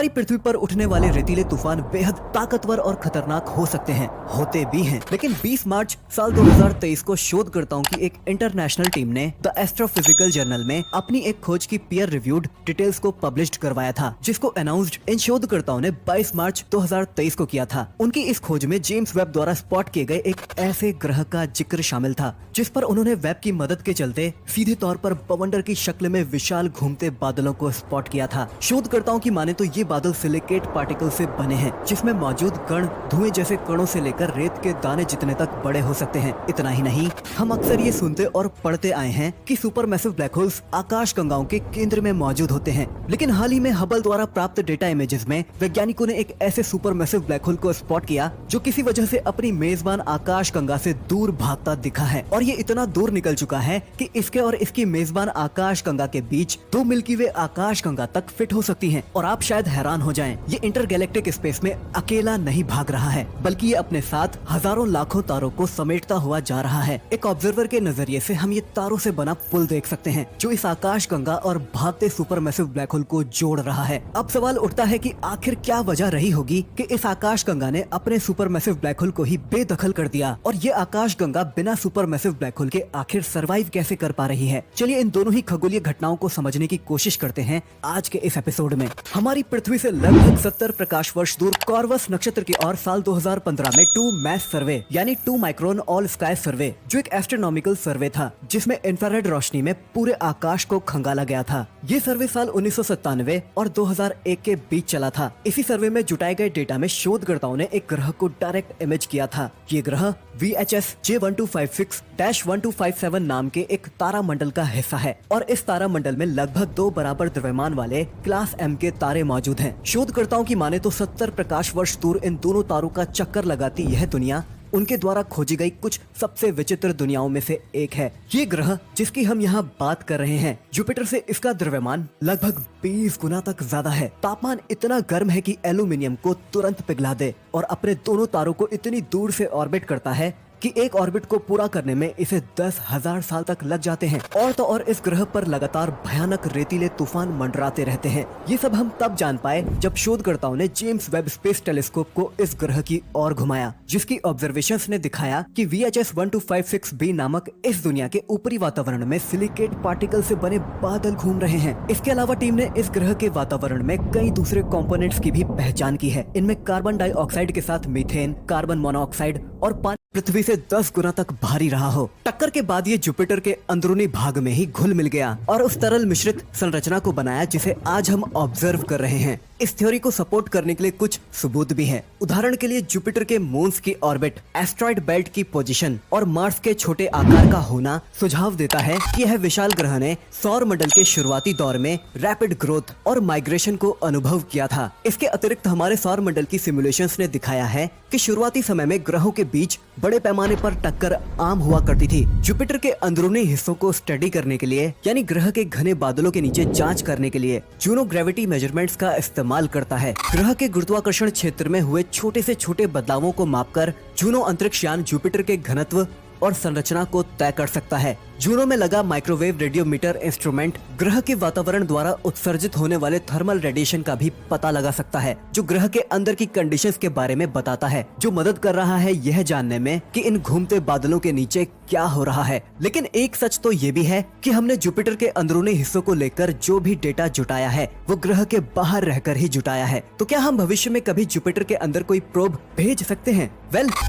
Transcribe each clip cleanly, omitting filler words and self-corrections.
हमारी पृथ्वी पर उठने वाले रेतीले तूफान बेहद ताकतवर और खतरनाक हो सकते हैं, होते भी हैं। लेकिन 20 मार्च साल 2023 को शोधकर्ताओं की एक इंटरनेशनल टीम ने द एस्ट्रोफिजिकल जर्नल में अपनी एक खोज की पीयर रिव्यूड डिटेल्स को पब्लिश करवाया था, जिसको अनाउंस्ड इन शोधकर्ताओं ने 22 मार्च 2023 को किया था। उनकी इस खोज में जेम्स वेब द्वारा स्पॉट किए गए एक ऐसे ग्रह का जिक्र शामिल था जिस पर उन्होंने वेब की मदद के चलते सीधे तौर पर बवंडर की शक्ल में विशाल घूमते बादलों को स्पॉट किया था। शोधकर्ताओं की माने तो ये बादल सिलिकेट पार्टिकल से बने हैं, जिसमें मौजूद कण धुएं जैसे कणों से लेकर रेत के दाने जितने तक बड़े हो सकते हैं। इतना ही नहीं, हम अक्सर ये सुनते और पढ़ते आए हैं कि सुपरमैसिव ब्लैक होल्स आकाश गंगाओं के केंद्र में मौजूद होते हैं। लेकिन हाल ही में हबल द्वारा प्राप्त डेटा इमेजेस में वैज्ञानिकों ने एक ऐसे सुपरमैसिव ब्लैक होल को स्पॉट किया जो किसी वजह से अपनी मेजबान आकाश गंगा से दूर भागता दिखा है, और ये इतना दूर निकल चुका है कि इसके और इसकी मेजबान आकाश गंगा के बीच 2 मिल्की वे आकाश गंगा तक फिट हो सकती हैं। और आप शायद हैरान हो जाएं, ये इंटरगैलेक्टिक स्पेस में अकेला नहीं भाग रहा है, बल्कि ये अपने साथ हजारों लाखों तारों को समेटता हुआ जा रहा है। एक ऑब्जर्वर के नजरिए से हम ये तारों से बना पुल देख सकते हैं जो इस आकाश गंगा और भागते सुपरमैसिव ब्लैक होल को जोड़ रहा है। अब सवाल उठता है कि आखिर क्या वजह रही होगी कि इस आकाश गंगा ने अपने सुपरमैसिव ब्लैक होल को ही बेदखल कर दिया, और ये आकाश गंगा बिना सुपरमैसिव ब्लैक होल के आखिर सरवाइव कैसे कर पा रही है। चलिए इन दोनों ही खगोलीय घटनाओं को समझने की कोशिश करते हैं आज के इस एपिसोड में। हमारी पृथ्वी से लगभग 70 प्रकाश वर्ष दूर कॉर्वस नक्षत्र की ओर साल 2015 में 2 मैस सर्वे यानी 2 माइक्रोन ऑल स्काई सर्वे, जो एक एस्ट्रोनॉमिकल सर्वे था जिसमें इंफ्रारेड रोशनी में पूरे आकाश को खंगाला गया था। ये सर्वे साल 1997 और 2001 के बीच चला था। इसी सर्वे में जुटाए गए डेटा में शोधकर्ताओं ने एक ग्रह को डायरेक्ट इमेज किया था। ये ग्रह VHS J1256-1257 नाम के एक तारा मंडल का हिस्सा है, और इस तारा मंडल में लगभग 2 बराबर द्रव्यमान वाले क्लास M के तारे मौजूद हैं। शोधकर्ताओं की माने तो 70 प्रकाश वर्ष दूर इन दोनों तारों का चक्कर लगाती यह दुनिया उनके द्वारा खोजी गई कुछ सबसे विचित्र दुनियाओं में से एक है। ये ग्रह जिसकी हम यहाँ बात कर रहे हैं, जुपिटर से इसका द्रव्यमान लगभग 20 गुना तक ज्यादा है। तापमान इतना गर्म है कि एल्यूमिनियम को तुरंत पिघला दे, और अपने दोनों तारों को इतनी दूर से ऑर्बिट करता है कि एक ऑर्बिट को पूरा करने में इसे 10,000 साल तक लग जाते हैं। और तो और इस ग्रह पर लगातार भयानक रेतीले तूफान मंडराते रहते हैं। ये सब हम तब जान पाए जब शोधकर्ताओं ने जेम्स वेब स्पेस टेलीस्कोप को इस ग्रह की ओर घुमाया, जिसकी ऑब्जर्वेशंस ने दिखाया कि VHS 1256b नामक इस दुनिया के ऊपरी वातावरण में सिलिकेट पार्टिकल से बने बादल घूम रहे हैं। इसके अलावा टीम ने इस ग्रह के वातावरण में कई दूसरे कंपोनेंट्स की भी पहचान की है। इनमें कार्बन डाइऑक्साइड के साथ मीथेन, कार्बन मोनोऑक्साइड और पानी पृथ्वी से 10 गुना तक भारी रहा हो। टक्कर के बाद ये जुपिटर के अंदरूनी भाग में ही घुल मिल गया और उस तरल मिश्रित संरचना को बनाया जिसे आज हम ऑब्जर्व कर रहे हैं। इस थ्योरी को सपोर्ट करने के लिए कुछ सबूत भी हैं। उदाहरण के लिए जुपिटर के मून्स की ऑर्बिट, एस्ट्रॉइड बेल्ट की पोजीशन और मार्स के छोटे आकार का होना सुझाव देता है कि यह विशाल ग्रह ने सौर मंडल के शुरुआती दौर में रैपिड ग्रोथ और माइग्रेशन को अनुभव किया था। इसके अतिरिक्त हमारे सौर मंडल की सिमुलेशंस ने दिखाया है कि शुरुआती समय में ग्रहों के बीच बड़े पैमाने पर टक्कर आम हुआ करती थी। जुपिटर के अंदरूनी हिस्सों को स्टडी करने के लिए, यानी ग्रह के घने बादलों के नीचे जांच करने के लिए, जूनो ग्रेविटी मेजरमेंट्स का इस्तेमाल करता है। ग्रह के गुरुत्वाकर्षण क्षेत्र में हुए छोटे से छोटे बदलावों को मापकर जूनो अंतरिक्ष यान जुपिटर के घनत्व और संरचना को तय कर सकता है। जूनो में लगा माइक्रोवेव रेडियोमीटर इंस्ट्रूमेंट ग्रह के वातावरण द्वारा उत्सर्जित होने वाले थर्मल रेडिएशन का भी पता लगा सकता है, जो ग्रह के अंदर की कंडीशंस के बारे में बताता है, जो मदद कर रहा है यह जानने में कि इन घूमते बादलों के नीचे क्या हो रहा है। लेकिन एक सच तो ये भी है कि हमने जुपिटर के अंदरूनी हिस्सों को लेकर जो भी डेटा जुटाया है वो ग्रह के बाहर रहकर ही जुटाया है। तो क्या हम भविष्य में कभी जुपिटर के अंदर कोई प्रोब भेज सकते हैं?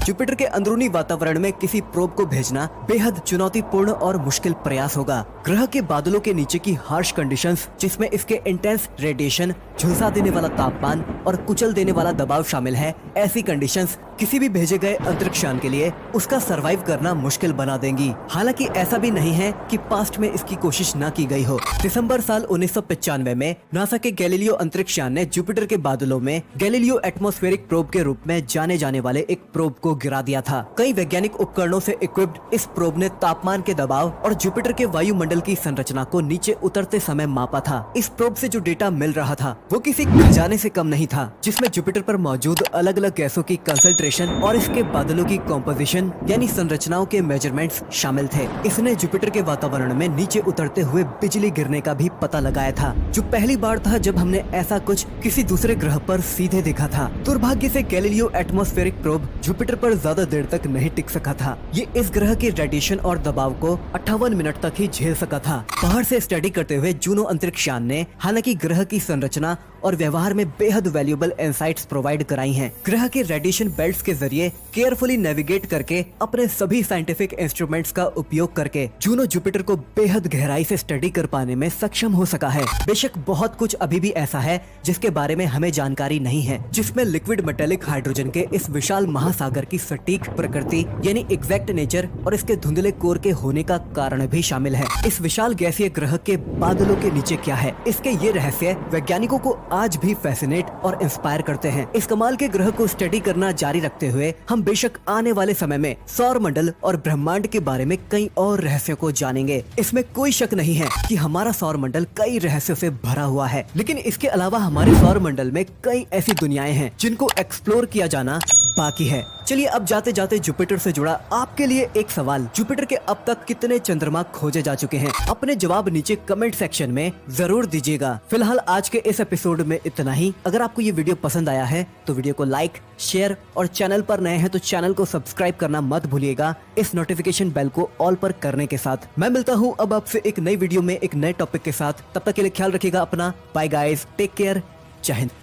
जुपिटर के अंदरूनी वातावरण में किसी प्रोब को भेजना बेहद चुनौतीपूर्ण और मुश्किल प्रयास होगा। ग्रह के बादलों के नीचे की हार्श कंडीशंस, जिसमें इसके इंटेंस रेडिएशन, झुलसा देने वाला तापमान और कुचल देने वाला दबाव शामिल है, ऐसी कंडीशंस किसी भी भेजे गए अंतरिक्ष यान के लिए उसका सरवाइव करना मुश्किल बना देंगी। हालांकि ऐसा भी नहीं है कि पास्ट में इसकी कोशिश न की गई हो। दिसंबर साल 1995 में नासा के गैलीलियो अंतरिक्ष यान ने जुपिटर के बादलों में गैलीलियो एटमॉस्फेरिक प्रोब के रूप में जाने जाने वाले एक प्रोब को गिरा दिया था। कई वैज्ञानिक उपकरणों से इक्विप्ड इस प्रोब ने तापमान के दबाव और जुपिटर के वायुमंडल की संरचना को नीचे उतरते समय मापा था। इस प्रोब से जो डेटा मिल रहा था वो किसी खजाने से कम नहीं था, जिसमें जुपिटर पर मौजूद अलग अलग गैसों की कंसंट्रेशन और इसके बादलों की कॉम्पोजिशन यानी संरचनाओं के मेजरमेंट्स शामिल थे। इसने जुपिटर के वातावरण में नीचे उतरते हुए बिजली गिरने का भी पता लगाया था, जो पहली बार था जब हमने ऐसा कुछ किसी दूसरे ग्रह पर सीधे देखा था। दुर्भाग्य से गैलीलियो एटमॉस्फेरिक प्रोब जुपिटर पर ज्यादा देर तक नहीं टिक सका था। ये इस ग्रह के रेडिएशन और दबाव को 58 मिनट तक ही झेल सका था। बाहर से स्टडी करते हुए जूनो अंतरिक्ष यान ने हालांकि ग्रह की संरचना और व्यवहार में बेहद वैल्यूएबल इनसाइट्स प्रोवाइड कराई हैं। ग्रह के रेडिएशन बेल्ट्स के जरिए केयरफुली नेविगेट करके अपने सभी साइंटिफिक इंस्ट्रूमेंट्स का उपयोग करके जूनो जुपिटर को बेहद गहराई से स्टडी कर पाने में सक्षम हो सका है। बेशक बहुत कुछ अभी भी ऐसा है जिसके बारे में हमें जानकारी नहीं है, जिसमें लिक्विड मेटेलिक हाइड्रोजन के इस विशाल महासागर की सटीक प्रकृति यानी एग्जैक्ट नेचर और इसके धुंधले कोर के होने का कारण भी शामिल है। इस विशाल गैसीय ग्रह के बादलों के नीचे क्या है, इसके ये रहस्य वैज्ञानिकों को आज भी फैसिनेट और इंस्पायर करते हैं। इस कमाल के ग्रह को स्टडी करना जारी रखते हुए हम बेशक आने वाले समय में सौर मंडल और ब्रह्मांड के बारे में कई और रहस्यों को जानेंगे। इसमें कोई शक नहीं है कि हमारा सौर मंडल कई रहस्यों से भरा हुआ है, लेकिन इसके अलावा हमारे सौर मंडल में कई ऐसी दुनियाएं हैं जिनको एक्सप्लोर किया जाना बाकी है। चलिए अब जाते जाते जुपिटर से जुड़ा आपके लिए एक सवाल, जुपिटर के अब तक कितने चंद्रमा खोजे जा चुके हैं? अपने जवाब नीचे कमेंट सेक्शन में जरूर दीजिएगा। फिलहाल आज के इस एपिसोड में इतना ही। अगर आपको ये वीडियो पसंद आया है तो वीडियो को लाइक, शेयर और चैनल पर नए हैं तो चैनल को सब्सक्राइब करना मत भूलिएगा, इस नोटिफिकेशन बेल को ऑल पर करने के साथ। मैं मिलता हूँ अब आपसे एक नई वीडियो में एक नए टॉपिक के साथ। तब तक के लिए ख्याल रखिएगा अपना। बाय गाइस, टेक केयर, जय हिंद।